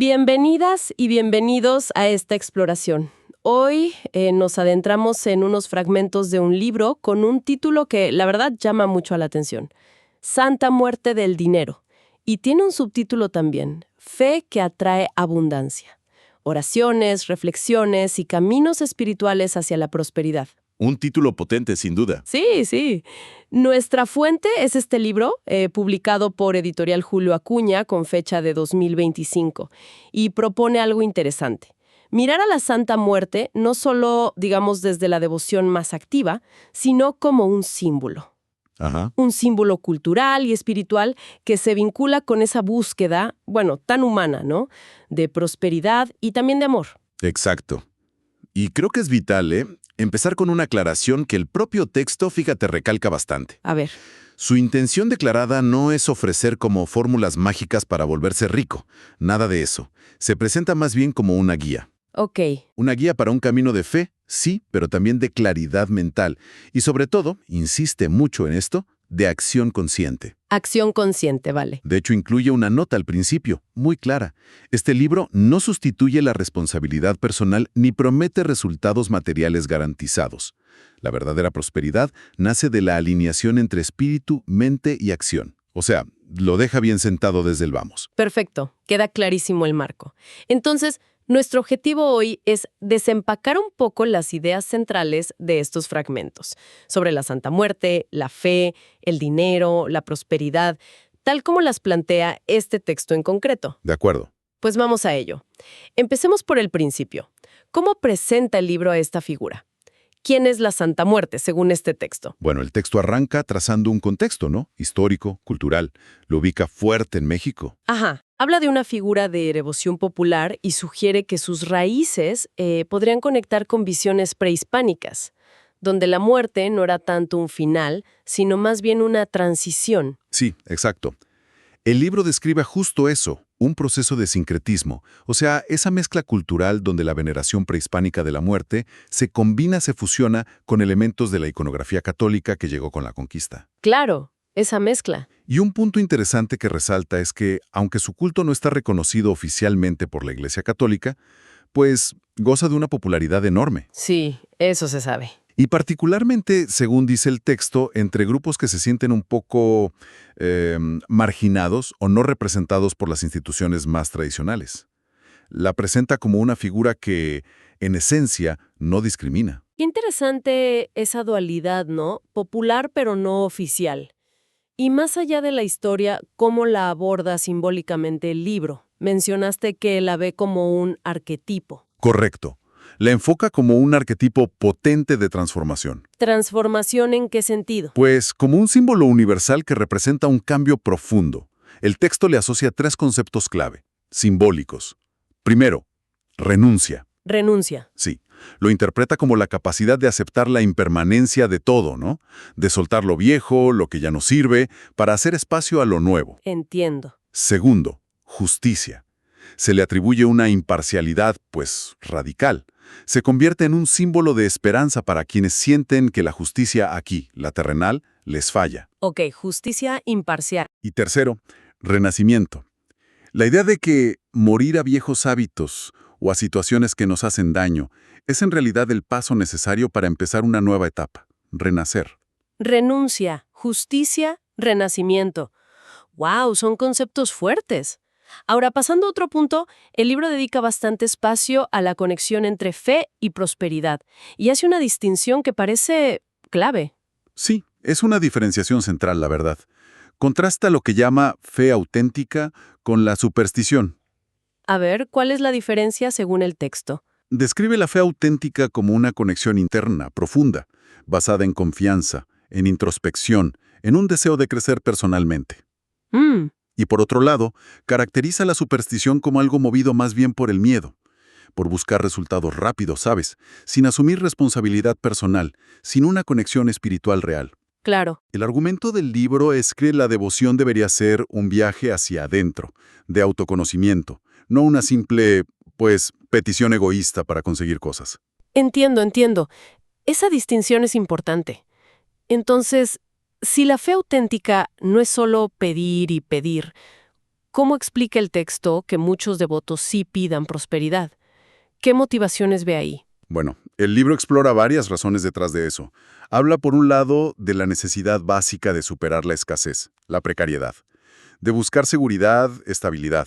Bienvenidas y bienvenidos a esta exploración. Hoy nos adentramos en unos fragmentos de un libro con un título que, la verdad, llama mucho la atención. Santa Muerte del Dinero. Y tiene un subtítulo también, Fe que atrae abundancia. Oraciones, reflexiones y caminos espirituales hacia la prosperidad. Un título potente, sin duda. Sí, sí. Nuestra fuente es este libro, publicado por Editorial Julio Acuña con fecha de 2025, y propone algo interesante. Mirar a la Santa Muerte no solo, digamos, desde la devoción más activa, sino como un símbolo. Ajá. Un símbolo cultural y espiritual que se vincula con esa búsqueda, bueno, tan humana, ¿no? De prosperidad y también de amor. Exacto. Y creo que es vital, empezar con una aclaración que el propio texto, fíjate, recalca bastante. A ver. Su intención declarada no es ofrecer como fórmulas mágicas para volverse rico. Nada de eso. Se presenta más bien como una guía. Ok. Una guía para un camino de fe, sí, pero también de claridad mental. Y sobre todo, insiste mucho en esto, de acción consciente. Acción consciente, vale. De hecho, incluye una nota al principio, muy clara. Este libro no sustituye la responsabilidad personal ni promete resultados materiales garantizados. La verdadera prosperidad nace de la alineación entre espíritu, mente y acción. O sea, lo deja bien sentado desde el vamos. Perfecto, queda clarísimo el marco. Entonces, nuestro objetivo hoy es desempacar un poco las ideas centrales de estos fragmentos, sobre la Santa Muerte, la fe, el dinero, la prosperidad, tal como las plantea este texto en concreto. De acuerdo. Pues vamos a ello. Empecemos por el principio. ¿Cómo presenta el libro a esta figura? ¿Quién es la Santa Muerte, según este texto? Bueno, el texto arranca trazando un contexto, ¿no? Histórico, cultural. Lo ubica fuerte en México. Ajá. Habla de una figura de devoción popular y sugiere que sus raíces podrían conectar con visiones prehispánicas, donde la muerte no era tanto un final, sino más bien una transición. Sí, exacto. El libro describe justo eso, un proceso de sincretismo, o sea, esa mezcla cultural donde la veneración prehispánica de la muerte se fusiona con elementos de la iconografía católica que llegó con la conquista. Claro, esa mezcla. Y un punto interesante que resalta es que, aunque su culto no está reconocido oficialmente por la Iglesia Católica, pues goza de una popularidad enorme. Sí, eso se sabe. Y particularmente, según dice el texto, entre grupos que se sienten un poco marginados o no representados por las instituciones más tradicionales. La presenta como una figura que, en esencia, no discrimina. Qué interesante esa dualidad, ¿no? Popular pero no oficial. Y más allá de la historia, ¿cómo la aborda simbólicamente el libro? Mencionaste que la ve como un arquetipo. Correcto. La enfoca como un arquetipo potente de transformación. ¿Transformación en qué sentido? Pues como un símbolo universal que representa un cambio profundo. El texto le asocia tres conceptos clave, simbólicos. Primero, renuncia. Renuncia. Sí, lo interpreta como la capacidad de aceptar la impermanencia de todo, ¿no? De soltar lo viejo, lo que ya no sirve, para hacer espacio a lo nuevo. Entiendo. Segundo, justicia. Se le atribuye una imparcialidad, pues, radical. Se convierte en un símbolo de esperanza para quienes sienten que la justicia aquí, la terrenal, les falla. Ok, justicia imparcial. Y tercero, renacimiento. La idea de que morir a viejos hábitos o a situaciones que nos hacen daño es en realidad el paso necesario para empezar una nueva etapa, renacer. Renuncia, justicia, renacimiento. ¡Wow! Son conceptos fuertes. Ahora, pasando a otro punto, el libro dedica bastante espacio a la conexión entre fe y prosperidad, y hace una distinción que parece clave. Sí, es una diferenciación central, la verdad. Contrasta lo que llama fe auténtica con la superstición. A ver, ¿cuál es la diferencia según el texto? Describe la fe auténtica como una conexión interna, profunda, basada en confianza, en introspección, en un deseo de crecer personalmente. Y por otro lado, caracteriza la superstición como algo movido más bien por el miedo, por buscar resultados rápidos, ¿sabes? Sin asumir responsabilidad personal, sin una conexión espiritual real. Claro. El argumento del libro es que la devoción debería ser un viaje hacia adentro, de autoconocimiento, no una simple, petición egoísta para conseguir cosas. Entiendo. Esa distinción es importante. Entonces, si la fe auténtica no es solo pedir y pedir, ¿cómo explica el texto que muchos devotos sí pidan prosperidad? ¿Qué motivaciones ve ahí? Bueno, el libro explora varias razones detrás de eso. Habla, por un lado, de la necesidad básica de superar la escasez, la precariedad, de buscar seguridad, estabilidad,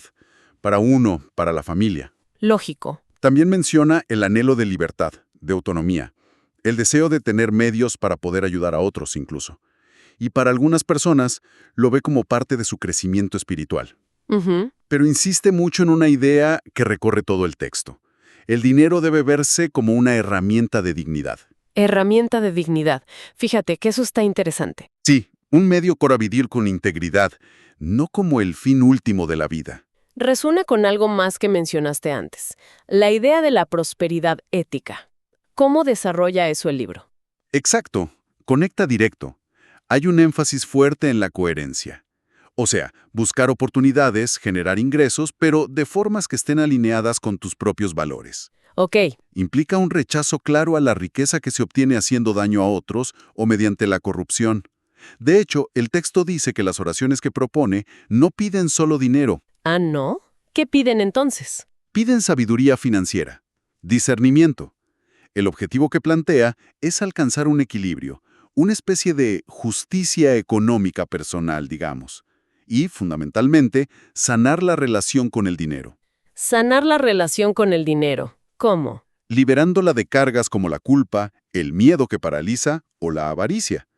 para uno, para la familia. Lógico. También menciona el anhelo de libertad, de autonomía, el deseo de tener medios para poder ayudar a otros incluso. Y para algunas personas lo ve como parte de su crecimiento espiritual. Ujú. Pero insiste mucho en una idea que recorre todo el texto. El dinero debe verse como una herramienta de dignidad. Herramienta de dignidad. Fíjate que eso está interesante. Sí, un medio para vivir con integridad, no como el fin último de la vida. Resuena con algo más que mencionaste antes, la idea de la prosperidad ética. ¿Cómo desarrolla eso el libro? Exacto, conecta directo. Hay un énfasis fuerte en la coherencia. O sea, buscar oportunidades, generar ingresos, pero de formas que estén alineadas con tus propios valores. Ok, Implica un rechazo claro a la riqueza que se obtiene haciendo daño a otros o mediante la corrupción. De hecho, el texto dice que las oraciones que propone no piden solo dinero, ah, ¿no? ¿Qué piden entonces? piden sabiduría financiera, discernimiento. El objetivo que plantea es alcanzar un equilibrio, una especie de justicia económica personal, digamos, y, fundamentalmente, sanar la relación con el dinero, Sanar la relación con el dinero. ¿Cómo? liberándola de cargas como la culpa, el miedo que paraliza o la avaricia.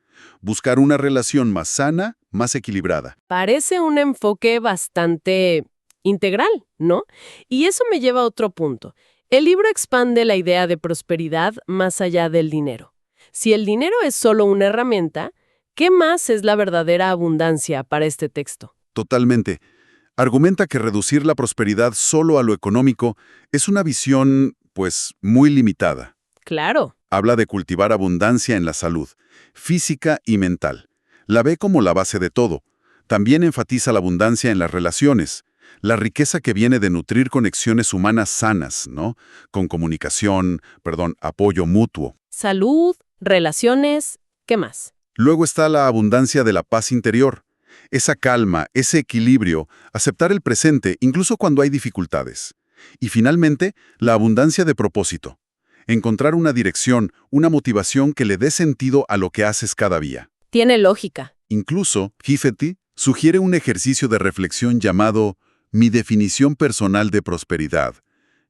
Buscar una relación más sana, más equilibrada. Parece un enfoque bastante integral, ¿no? Y eso me lleva a otro punto. El libro expande la idea de prosperidad más allá del dinero. Si el dinero es solo una herramienta, ¿qué más es la verdadera abundancia para este texto? Totalmente. Argumenta que reducir la prosperidad solo a lo económico es una visión, pues, muy limitada. Claro, Habla de cultivar abundancia en la salud, física y mental. La ve como la base de todo. También enfatiza la abundancia en las relaciones, la riqueza que viene de nutrir conexiones humanas sanas, ¿no? Con apoyo mutuo. salud, relaciones, ¿qué más? Luego está la abundancia de la paz interior. Esa calma, ese equilibrio, aceptar el presente incluso cuando hay dificultades. Y finalmente, la abundancia de propósito. Encontrar una dirección, una motivación que le dé sentido a lo que haces cada día. Tiene lógica. Incluso, Hifety sugiere un ejercicio de reflexión llamado Mi definición personal de prosperidad.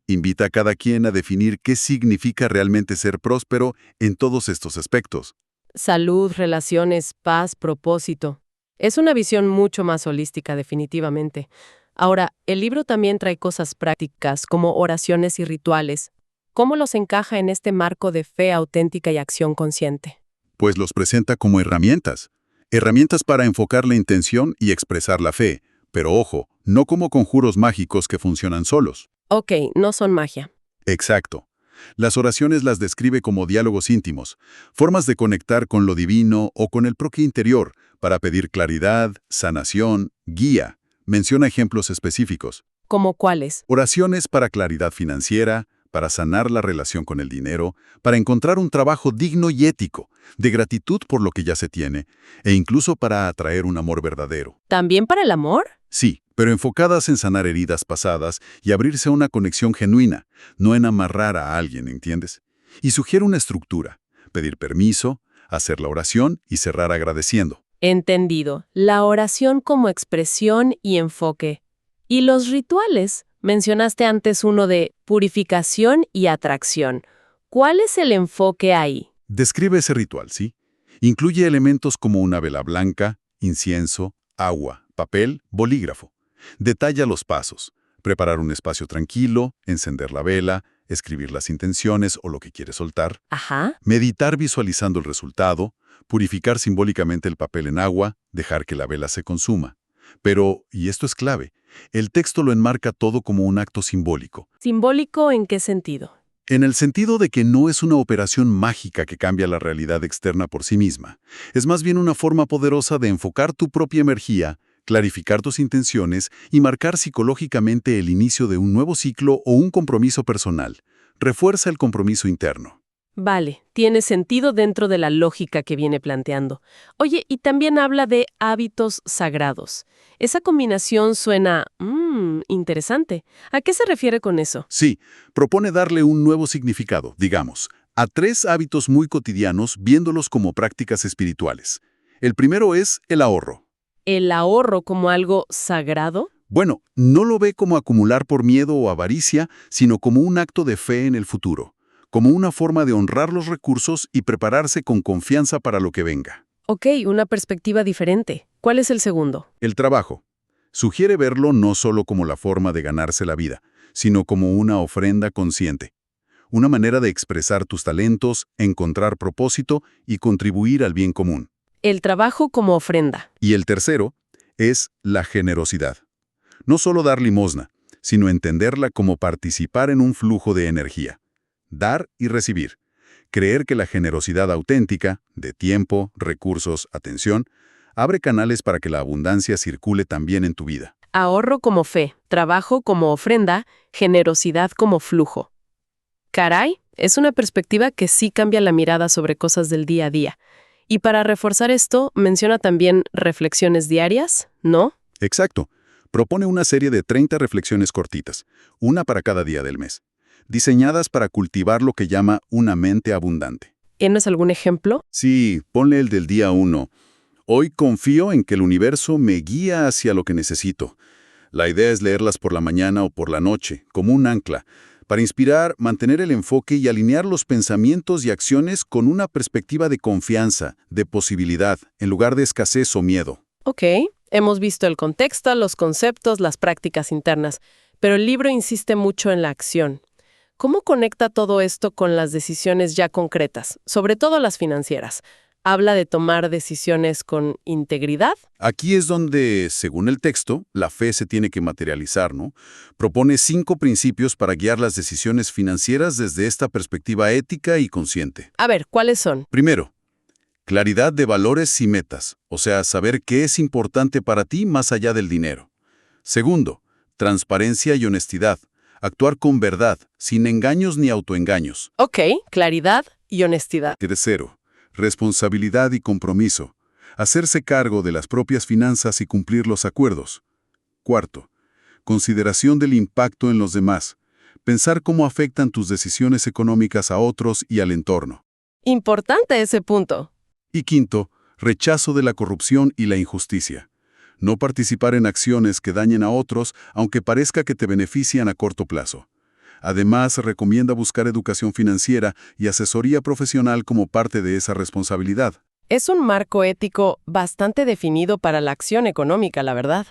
Invita a cada quien a definir qué significa realmente ser próspero en todos estos aspectos. Salud, relaciones, paz, propósito. Es una visión mucho más holística, definitivamente. Ahora, el libro también trae cosas prácticas como oraciones y rituales. ¿Cómo los encaja en este marco de fe auténtica y acción consciente? Pues los presenta como herramientas. Herramientas para enfocar la intención y expresar la fe, pero ojo, no como conjuros mágicos que funcionan solos. Ok, no son magia. Exacto. Las oraciones las describe como diálogos íntimos, formas de conectar con lo divino o con el propio interior para pedir claridad, sanación, guía. Menciona ejemplos específicos. ¿Cómo cuáles? Oraciones para claridad financiera, para sanar la relación con el dinero, para encontrar un trabajo digno y ético, de gratitud por lo que ya se tiene, e incluso para atraer un amor verdadero. ¿También para el amor? Sí, pero enfocadas en sanar heridas pasadas y abrirse a una conexión genuina, no en amarrar a alguien, ¿entiendes? Y sugiere una estructura: pedir permiso, hacer la oración y cerrar agradeciendo. Entendido. La oración como expresión y enfoque. ¿Y los rituales? Mencionaste antes uno de purificación y atracción. ¿Cuál es el enfoque ahí? Describe ese ritual, ¿sí? Incluye elementos como una vela blanca, incienso, agua, papel, bolígrafo. Detalla los pasos: preparar un espacio tranquilo, encender la vela, escribir las intenciones o lo que quieres soltar, Ajá. meditar visualizando el resultado, purificar simbólicamente el papel en agua, dejar que la vela se consuma. Pero, y esto es clave, el texto lo enmarca todo como un acto simbólico. ¿Simbólico en qué sentido? En el sentido de que no es una operación mágica que cambia la realidad externa por sí misma. Es más bien una forma poderosa de enfocar tu propia energía, clarificar tus intenciones y marcar psicológicamente el inicio de un nuevo ciclo o un compromiso personal. Refuerza el compromiso interno. Vale, tiene sentido dentro de la lógica que viene planteando. Oye, y también habla de hábitos sagrados. Esa combinación suena, interesante. ¿A qué se refiere con eso? Sí, propone darle un nuevo significado, digamos, a 3 hábitos muy cotidianos viéndolos como prácticas espirituales. El primero es el ahorro. ¿El ahorro como algo sagrado? Bueno, no lo ve como acumular por miedo o avaricia, sino como un acto de fe en el futuro, como una forma de honrar los recursos y prepararse con confianza para lo que venga. Ok, una perspectiva diferente. ¿Cuál es el segundo? El trabajo. Sugiere verlo no solo como la forma de ganarse la vida, sino como una ofrenda consciente. Una manera de expresar tus talentos, encontrar propósito y contribuir al bien común. El trabajo como ofrenda. Y el tercero es la generosidad. No solo dar limosna, sino entenderla como participar en un flujo de energía. Dar y recibir. Creer que la generosidad auténtica, de tiempo, recursos, atención, abre canales para que la abundancia circule también en tu vida. Ahorro como fe, trabajo como ofrenda, generosidad como flujo. Caray, es una perspectiva que sí cambia la mirada sobre cosas del día a día. Y para reforzar esto, menciona también reflexiones diarias, ¿no? Exacto. Propone una serie de 30 reflexiones cortitas, una para cada día del mes, diseñadas para cultivar lo que llama una mente abundante. ¿Tienes algún ejemplo? Sí, ponle el del día 1. Hoy confío en que el universo me guía hacia lo que necesito. La idea es leerlas por la mañana o por la noche, como un ancla, para inspirar, mantener el enfoque y alinear los pensamientos y acciones con una perspectiva de confianza, de posibilidad, en lugar de escasez o miedo. Ok, hemos visto el contexto, los conceptos, las prácticas internas, pero el libro insiste mucho en la acción. ¿Cómo conecta todo esto con las decisiones ya concretas, sobre todo las financieras? ¿Habla de tomar decisiones con integridad? Aquí es donde, según el texto, la fe se tiene que materializar, ¿no? Propone 5 principios para guiar las decisiones financieras desde esta perspectiva ética y consciente. A ver, ¿cuáles son? Primero, claridad de valores y metas, o sea, saber qué es importante para ti más allá del dinero. Segundo, transparencia y honestidad, actuar con verdad, sin engaños ni autoengaños. Ok, claridad y honestidad. Tercero, responsabilidad y compromiso, hacerse cargo de las propias finanzas y cumplir los acuerdos. Cuarto, consideración del impacto en los demás, pensar cómo afectan tus decisiones económicas a otros y al entorno. Importante ese punto. Y quinto, rechazo de la corrupción y la injusticia. No participar en acciones que dañen a otros, aunque parezca que te benefician a corto plazo. Además, recomienda buscar educación financiera y asesoría profesional como parte de esa responsabilidad. Es un marco ético bastante definido para la acción económica, la verdad.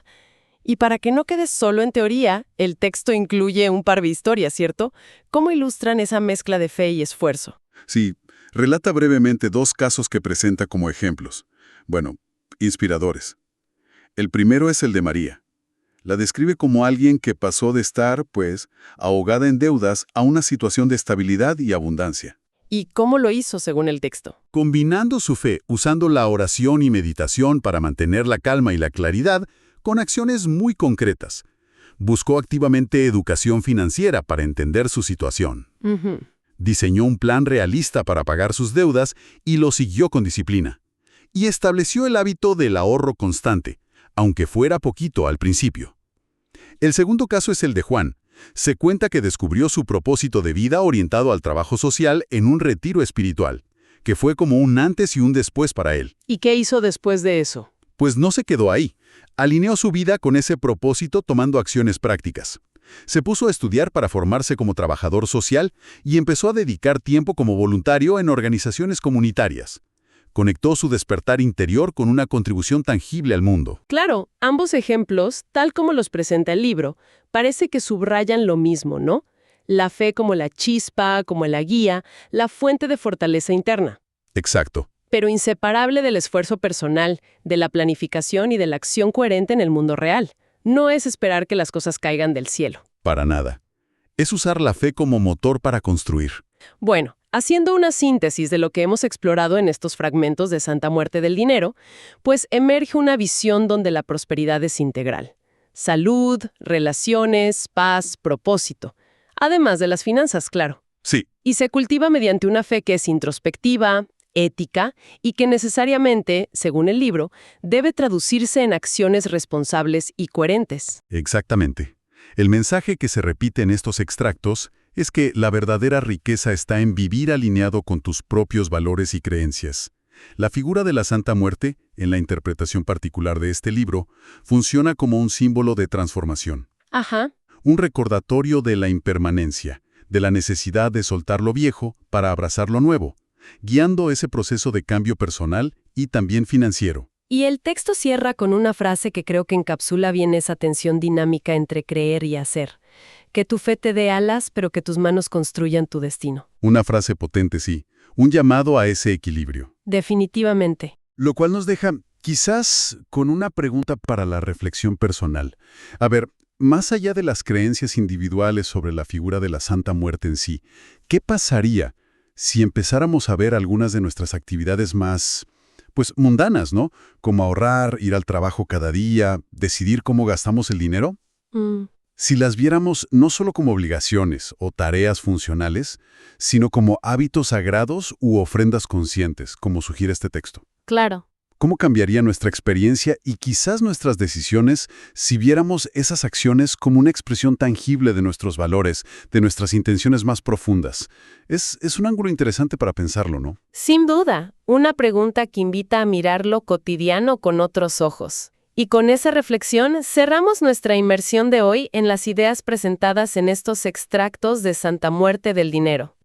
Y para que no quede solo en teoría, el texto incluye un par de historias, ¿cierto? ¿Cómo ilustran esa mezcla de fe y esfuerzo? Sí, relata brevemente 2 casos que presenta como ejemplos. Bueno, inspiradores. El primero es el de María. La describe como alguien que pasó de estar, pues, ahogada en deudas a una situación de estabilidad y abundancia. ¿Y cómo lo hizo según el texto? Combinando su fe, usando la oración y meditación para mantener la calma y la claridad, con acciones muy concretas. Buscó activamente educación financiera para entender su situación. Diseñó un plan realista para pagar sus deudas y lo siguió con disciplina. Y estableció el hábito del ahorro constante, aunque fuera poquito al principio. El segundo caso es el de Juan. Se cuenta que descubrió su propósito de vida orientado al trabajo social en un retiro espiritual, que fue como un antes y un después para él. ¿Y qué hizo después de eso? Pues no se quedó ahí. Alineó su vida con ese propósito tomando acciones prácticas. Se puso a estudiar para formarse como trabajador social y empezó a dedicar tiempo como voluntario en organizaciones comunitarias. Conectó su despertar interior con una contribución tangible al mundo. Claro, ambos ejemplos, tal como los presenta el libro, parece que subrayan lo mismo, ¿no? La fe como la chispa, como la guía, la fuente de fortaleza interna. Exacto. Pero inseparable del esfuerzo personal, de la planificación y de la acción coherente en el mundo real. No es esperar que las cosas caigan del cielo. Para nada. Es usar la fe como motor para construir. Bueno, haciendo una síntesis de lo que hemos explorado en estos fragmentos de Santa Muerte del Dinero, pues emerge una visión donde la prosperidad es integral. Salud, relaciones, paz, propósito. Además de las finanzas, claro. Sí, Y se cultiva mediante una fe que es introspectiva, ética y que necesariamente, según el libro, debe traducirse en acciones responsables y coherentes. exactamente. El mensaje que se repite en estos extractos es que la verdadera riqueza está en vivir alineado con tus propios valores y creencias. La figura de la Santa Muerte, en la interpretación particular de este libro, funciona como un símbolo de transformación, Ajá. un recordatorio de la impermanencia, de la necesidad de soltar lo viejo para abrazar lo nuevo, guiando ese proceso de cambio personal y también financiero. Y el texto cierra con una frase que creo que encapsula bien esa tensión dinámica entre creer y hacer. Que tu fe te dé alas, pero que tus manos construyan tu destino. Una frase potente, sí, un llamado a ese equilibrio. Definitivamente. Lo cual nos deja, quizás, con una pregunta para la reflexión personal. A ver, más allá de las creencias individuales sobre la figura de la Santa Muerte en sí, ¿qué pasaría si empezáramos a ver algunas de nuestras actividades más, pues, mundanas, ¿no? Como ahorrar, ir al trabajo cada día, decidir cómo gastamos el dinero? Mm, Si las viéramos no solo como obligaciones o tareas funcionales, sino como hábitos sagrados u ofrendas conscientes, como sugiere este texto. claro. ¿Cómo cambiaría nuestra experiencia y quizás nuestras decisiones si viéramos esas acciones como una expresión tangible de nuestros valores, de nuestras intenciones más profundas? Es un ángulo interesante para pensarlo, ¿no? Sin duda, una pregunta que invita a mirar lo cotidiano con otros ojos. Y con esa reflexión cerramos nuestra inmersión de hoy en las ideas presentadas en estos extractos de Santa Muerte del Dinero.